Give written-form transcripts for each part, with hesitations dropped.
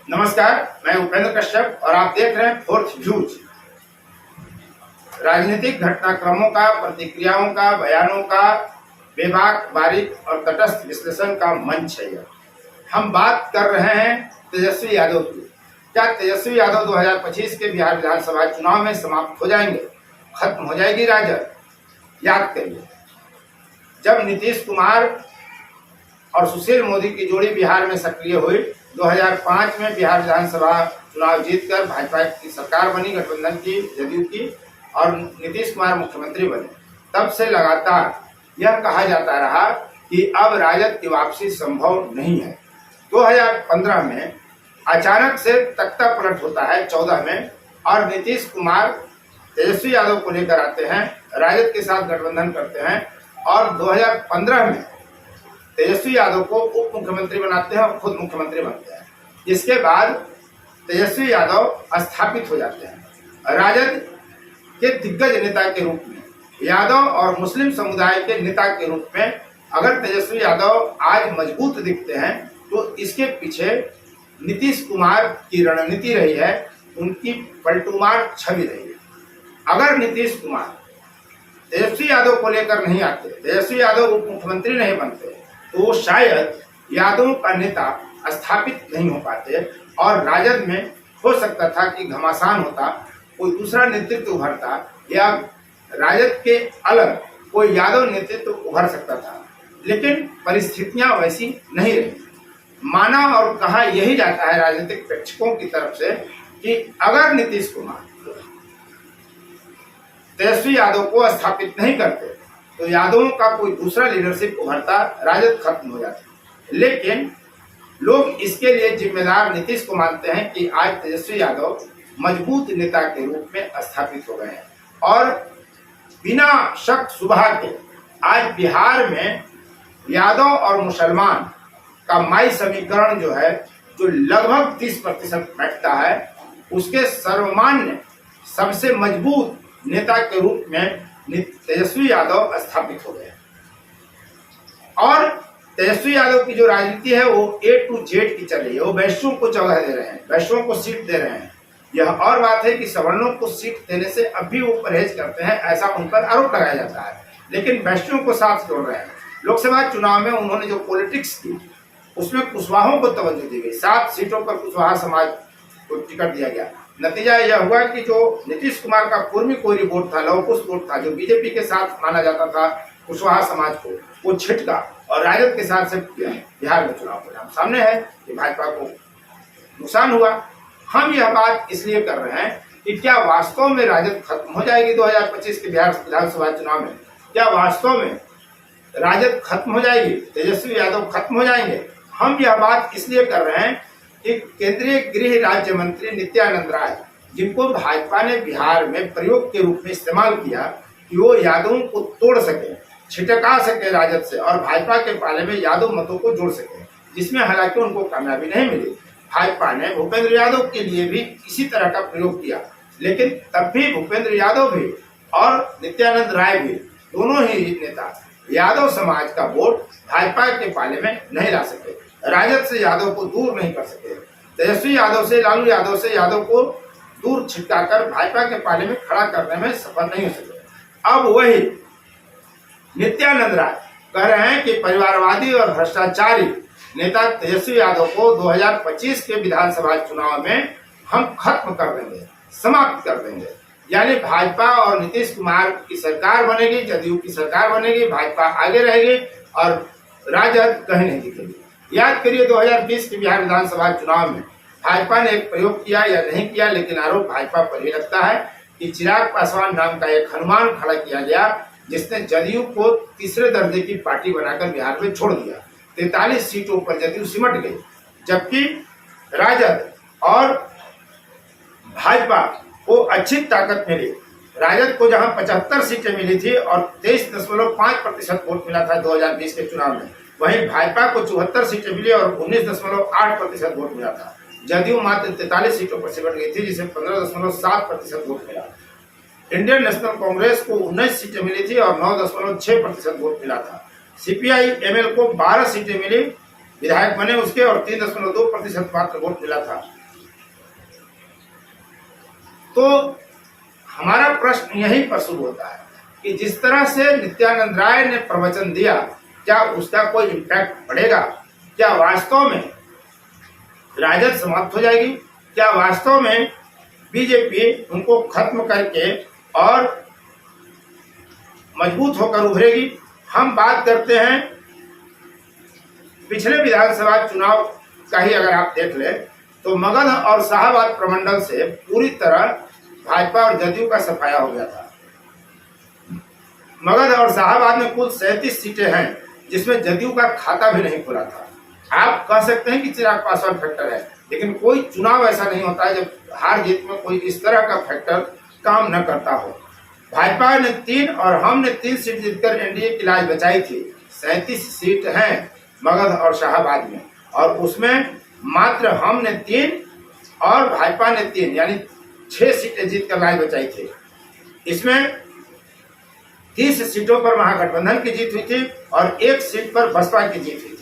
नमस्कार, मैं उपेंद्र कश्यप और आप देख रहे हैं फोर्थ व्यूज। राजनीतिक घटनाक्रमों का, प्रतिक्रियाओं का, बयानों का बेबाक, बारीक और तटस्थ विश्लेषण का मंच है। हम बात कर रहे हैं तेजस्वी यादव की। क्या तेजस्वी यादव 2025 के बिहार विधानसभा चुनाव में समाप्त हो जाएंगे? खत्म हो जाएगी राजद? याद करिए, जब नीतीश कुमार और सुशील मोदी की जोड़ी बिहार में सक्रिय हुई, 2005 में बिहार विधानसभा चुनाव जीतकर भाजपा की सरकार बनी, गठबंधन की, जदयू की, और नीतीश कुमार मुख्यमंत्री बने। तब से लगातार यह कहा जाता रहा कि अब राजद की वापसी संभव नहीं है। 2015 में अचानक से तख्ता पलट होता है 14 में, और नीतीश कुमार तेजस्वी यादव को लेकर आते हैं, राजद के साथ गठबंधन करते हैं और 2015 में तेजस्वी यादव को उप मुख्यमंत्री बनाते हैं और खुद मुख्यमंत्री बनते हैं। इसके बाद तेजस्वी यादव स्थापित हो जाते हैं राजद के दिग्गज नेता के रूप में, यादव और मुस्लिम समुदाय के नेता के रूप में। अगर तेजस्वी यादव आज मजबूत दिखते हैं तो इसके पीछे नीतीश कुमार की रणनीति रही है, उनकी पलटूमार छवि रही है। अगर नीतीश कुमार तेजस्वी यादव को लेकर नहीं आते, तेजस्वी यादव उप मुख्यमंत्री नहीं बनते, तो शायद यादवों का नेता स्थापित नहीं हो पाते और राजद में हो सकता था कि घमासान होता, कोई दूसरा नेतृत्व उभरता या राजद के अलग कोई यादव नेतृत्व उभर सकता था। लेकिन परिस्थितियां वैसी नहीं रही। माना और कहा यही जाता है राजनीतिक प्रेक्षकों की तरफ से कि अगर नीतीश कुमार तेजस्वी यादव को स्थापित नहीं करते तो यादवों का कोई दूसरा लीडरशिप उभरता, राजद खत्म हो जाती। लेकिन लोग इसके लिए जिम्मेदार नीतीश को मानते हैं कि आज तेजस्वी यादव मजबूत नेता के रूप में स्थापित हो गए हैं और बिना शक सुबह के आज बिहार में यादव और मुसलमान का माई समीकरण जो है, जो लगभग 30% बैठता है, उसके सर्वमान्य सबसे मजबूत नेता के रूप में तेजस्वी यादव स्थापित हो गए। और तेजस्वी यादव की जो राजनीति है वो A to Z की चल रही है। वो वैश्यों को जगह दे रहे हैं, वैश्यों को सीट दे रहे हैं। यह और बात है कि सवर्णों को सीट देने से अब भी वो परहेज करते हैं, ऐसा उन पर आरोप लगाया जाता है, लेकिन वैश्यों को साथ जोड़ रहे हैं। लोकसभा चुनाव में उन्होंने जो पॉलिटिक्स की उसमें कुशवाहों को तवज्जो दी गई। 7 सीटों पर कुशवाहा समाज को टिकट दिया गया। नतीजा यह हुआ कि जो नीतीश कुमार का कुर्मी कोरी वोट था, लवकुश वोट था, जो बीजेपी के साथ माना जाता था कुशवाहा समाज को, वो छिटका और राजद के साथ से बिहार में चुनाव परिणाम सामने है कि भाजपा को नुकसान हुआ। हम यह बात इसलिए कर रहे हैं कि क्या वास्तव में राजद खत्म हो जाएगी 2025 के बिहार विधानसभा चुनाव में? क्या वास्तव में राजद खत्म हो जाएगी? तेजस्वी यादव खत्म हो जाएंगे? हम यह बात इसलिए कर रहे हैं कि केंद्रीय गृह राज्य मंत्री नित्यानंद राय, जिनको भाजपा ने बिहार में प्रयोग के रूप में इस्तेमाल किया कि वो यादवों को तोड़ सके, छिटका सके राजद से और भाजपा के पाले में यादव मतों को जोड़ सके, जिसमें हालांकि उनको कामयाबी नहीं मिली। भाजपा ने भूपेंद्र यादव के लिए भी इसी तरह का प्रयोग किया, लेकिन तब भी भूपेंद्र यादव भी और नित्यानंद राय भी, दोनों ही नेता यादव समाज का वोट भाजपा के पाले में नहीं ला सके, राजद से यादव को दूर नहीं कर सके। तेजस्वी यादव से, लालू यादव से यादव को दूर छिटकाकर भाजपा के पाले में खड़ा करने में सफल नहीं हो सके। अब वही नित्यानंद राय कह रहे हैं कि परिवारवादी और भ्रष्टाचारी नेता तेजस्वी यादव को 2025 के विधानसभा चुनाव में हम खत्म कर देंगे, समाप्त कर देंगे। यानी भाजपा और नीतीश कुमार की सरकार बनेगी, जदयू की सरकार बनेगी, भाजपा आगे रहेगी और राजद कहीं नहीं दिखेगी। याद करिए 2020 के बिहार विधानसभा चुनाव में भाजपा ने एक प्रयोग किया या नहीं किया, लेकिन आरोप भाजपा पर ही लगता है कि चिराग पासवान नाम का एक हनुमान खड़ा किया गया, जिसने जदयू को तीसरे दर्जे की पार्टी बनाकर बिहार में छोड़ दिया। 43 सीटों पर जदयू सिमट गई, जबकि राजद और भाजपा को अच्छी ताकत मिली। राजद को जहां 75 सीटें मिली थी और 23.5% वोट मिला था 2020 के चुनाव में, वहीं भाजपा को 74 सीटें मिली और 19.8% वोट मिला था। जदयू मात्र 43 सीटों पर सिमट गई थी, जिसे 15.7% वोट मिला। इंडियन नेशनल कांग्रेस को 19 सीटें मिली थी और 9.6% वोट मिला था। CPI-ML को 12 सीटें मिली विधायक बने उसके और 3.2% मात्र वोट मिला था। तो हमारा प्रश्न यही पर शुरू होता है कि जिस तरह से नित्यानंद राय ने प्रवचन दिया, क्या उसका कोई इम्पैक्ट पड़ेगा? क्या वास्तव में राजद समाप्त हो जाएगी? क्या वास्तव में बीजेपी उनको खत्म करके और मजबूत होकर उभरेगी? हम बात करते हैं पिछले विधानसभा चुनाव का ही अगर आप देख लें तो मगध और शाहबाद प्रमंडल से पूरी तरह भाजपा और जदयू का सफाया हो गया था। मगध और शाहबाद में कुल 37 सीटें हैं जिसमें जदयू का खाता भी नहीं खुला था। आप कह सकते हैं कि चिराग पासवान फैक्टर है, लेकिन कोई चुनाव ऐसा नहीं होता है जब हार जीत में कोई इस तरह का फैक्टर काम न करता हो। भाजपा ने 3 और हमने 3 सीट जीतकर एनडीए की लाज बचाई थी। 37 सीट हैं मगध और शाहबाद में, और उसमें मात्र हमने 3 और भाजपा ने 3 यानी 6 सीटें जीतकर लाज बचाई थी। इसमें 30 सीटों पर महागठबंधन की जीत हुई थी और 1 सीट पर बसपा की जीत हुई थी।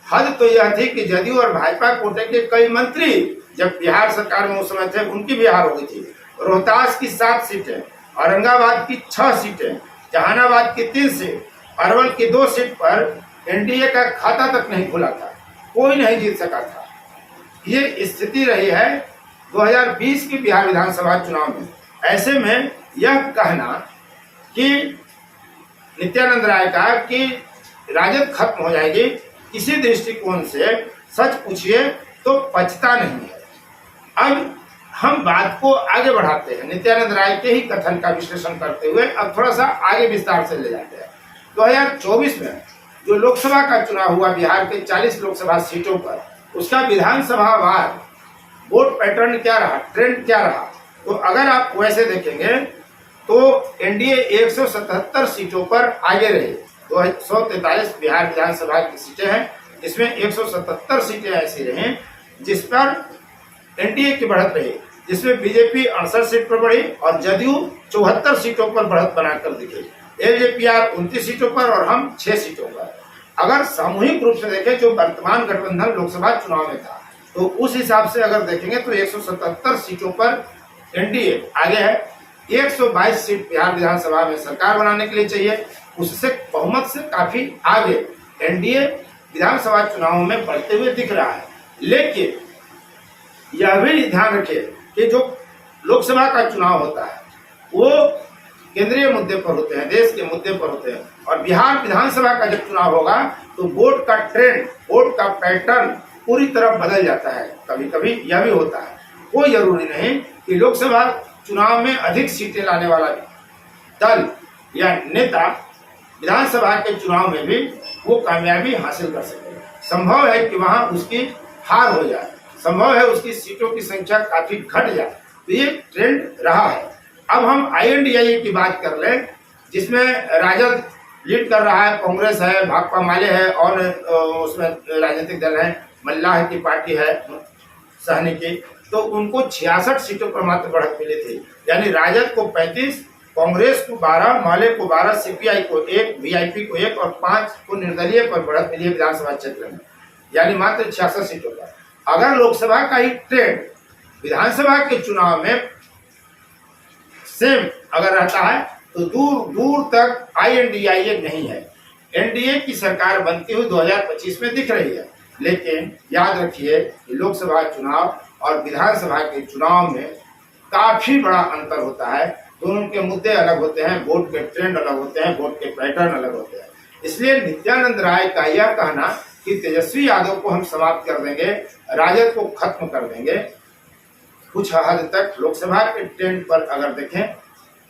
हद तो यह थी कि जदयू और भाजपा कोटे के कई मंत्री जब बिहार सरकार में उस समय थे उनकी भी हार हो गई थी। रोहतास की 7 सीटें, औरंगाबाद की 6 सीटें, जहानाबाद की 3 सीट, अरवल की 2 सीट पर एनडीए का खाता तक नहीं खुला था, कोई नहीं जीत सका था। ये स्थिति रही है 2020 की बिहार विधानसभा चुनाव में। ऐसे में यह कहना कि नित्यानंद राय का कि राजद खत्म हो जाएगी, इसी दृष्टिकोण से सच पूछिए तो पचता नहीं है। अब हम बात को आगे बढ़ाते हैं, नित्यानंद राय के ही कथन का विश्लेषण करते हुए अब थोड़ा सा आगे विस्तार से ले जाते हैं। 2024 में जो लोकसभा का चुनाव हुआ बिहार के 40 लोकसभा सीटों पर, उसका विधानसभा वार वोट पैटर्न क्या रहा, ट्रेंड क्या रहा? तो अगर आप वैसे देखेंगे तो एनडीए 177 सीटों पर आगे रही। 243 बिहार विधानसभा की सीटें हैं, इसमें 177 सीटें ऐसी रहीं जिस पर एनडीए की बढ़त रही, जिसमें बीजेपी 68 सीट पर बढ़ी और जदयू 74 सीटों पर बढ़त बनाकर दिखी। एलजेपीआर 29 सीटों पर और हम 6 सीटों पर। अगर सामूहिक रूप से देखें जो वर्तमान गठबंधन लोकसभा चुनाव में था, तो उस हिसाब से अगर देखेंगे तो 177 सीटों पर एनडीए आगे है। 122 सीट बिहार विधानसभा में सरकार बनाने के लिए चाहिए, उससे बहुमत से काफी आगे एनडीए विधानसभा चुनावों में बढ़ते हुए दिख रहा है। लेकिन यह भी ध्यान रखिए कि जो लोकसभा का चुनाव होता है वो केंद्रीय मुद्दे पर होते हैं, देश के मुद्दे पर होते हैं, और बिहार विधानसभा का जब चुनाव होगा तो वोट का ट्रेंड, वोट का पैटर्न पूरी तरह बदल जाता है। कभी कभी यह भी होता है, कोई जरूरी नहीं कि लोकसभा चुनाव में अधिक सीटें लाने वाला दल या नेता विधानसभा के चुनाव में भी वो कामयाबी हासिल कर सके। संभव है कि वहां उसकी हार हो जाए, संभव है उसकी सीटों की संख्या काफी घट जाए। तो ये ट्रेंड रहा है। अब हम आईएनडीआईए की बात कर लें, जिसमें राजद लीड कर रहा है, कांग्रेस है, भाकपा माले है और उसमें राजनीतिक दल है, मल्लाह की पार्टी है सहनी की, तो उनको 66 सीटों पर मात्र बढ़त मिली थी। यानी राजद को 35, कांग्रेस को 12, माले को 12, सीपीआई को 1, वीआईपी को 1 और 5 को निर्दलीय पर बढ़त मिली है विधानसभा क्षेत्र में, यानी मात्र 66 सीटों पर। अगर लोकसभा का ही ट्रेंड विधानसभा के चुनाव में सेम अगर रहता है तो दूर दूर तक आईएनडीआईए नहीं है। एनडीए की सरकार बनती हुई 2025 में दिख रही है, लेकिन याद रखिए कि लोकसभा चुनाव और विधानसभा के चुनाव में काफी बड़ा अंतर होता है। दोनों के मुद्दे अलग होते हैं, वोट के ट्रेंड अलग होते हैं, वोट के पैटर्न अलग होते हैं। इसलिए नित्यानंद राय का यह कहना कि तेजस्वी यादव को हम समाप्त कर देंगे, राजद को खत्म कर देंगे, कुछ हद तक लोकसभा के ट्रेंड पर अगर देखें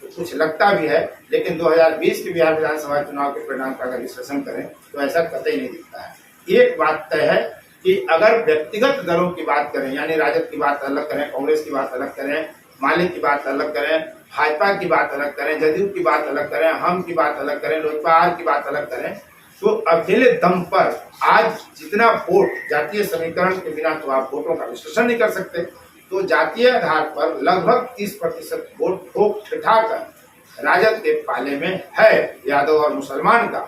तो कुछ लगता भी है, लेकिन 2020 के बिहार विधानसभा चुनाव के परिणाम का अगर विश्लेषण करें तो ऐसा कतई नहीं दिखता है। एक बात तय है कि अगर व्यक्तिगत दलों की बात करें, यानी राजद की बात अलग करें, कांग्रेस की बात अलग करें, माले की बात अलग करें, भाजपा की बात अलग करें, जदयू की बात अलग करें, हम की बात अलग करें, लोजपा की बात अलग करें, तो अकेले दम पर आज जितना वोट जातीय समीकरण के बिना तो आप वोटों का विश्लेषण नहीं कर सकते। तो जातीय आधार पर लगभग 30% वोट ठोक ठिठा कर राजद के पाले में है, यादव और मुसलमान का।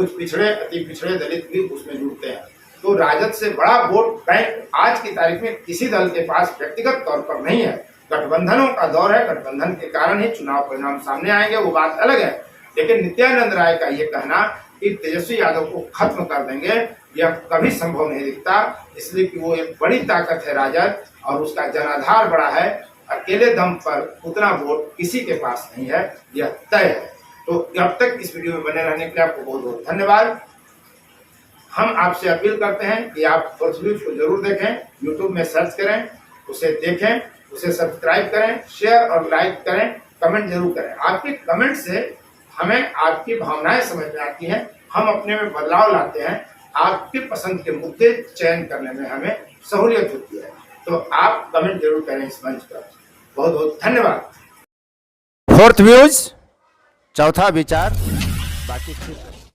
कुछ पिछड़े, अति पिछड़े दलित भी उसमें जुड़ते हैं। तो राजद से बड़ा वोट बैंक आज की तारीख में किसी दल के पास व्यक्तिगत तौर पर नहीं है। गठबंधनों का दौर है, गठबंधन के कारण ही चुनाव परिणाम सामने आएंगे, वो बात अलग है। लेकिन नित्यानंद राय का ये कहना कि तेजस्वी यादव को खत्म कर देंगे, यह कभी संभव नहीं दिखता, इसलिए कि वो एक बड़ी ताकत है राजद और उसका जनाधार बड़ा है। अकेले दम पर उतना वोट किसी के पास नहीं है, यह तय है। तो अब तक इस वीडियो में बने रहने के लिए आपको बहुत बहुत धन्यवाद। हम आपसे अपील करते हैं कि आप फोर्थ न्यूज को जरूर देखें, यूट्यूब में सर्च करें, उसे देखें, उसे सब्सक्राइब करें, शेयर और लाइक करें, कमेंट जरूर करें। आपके कमेंट से हमें आपकी भावनाएं समझ में आती हैं, हम अपने में बदलाव लाते हैं, आपके पसंद के मुद्दे चयन करने में हमें सहूलियत होती है। तो आप कमेंट जरूर करें इस मंच पर। बहुत बहुत धन्यवाद। फोर्थ व्यूज, चौथा विचार, बाकी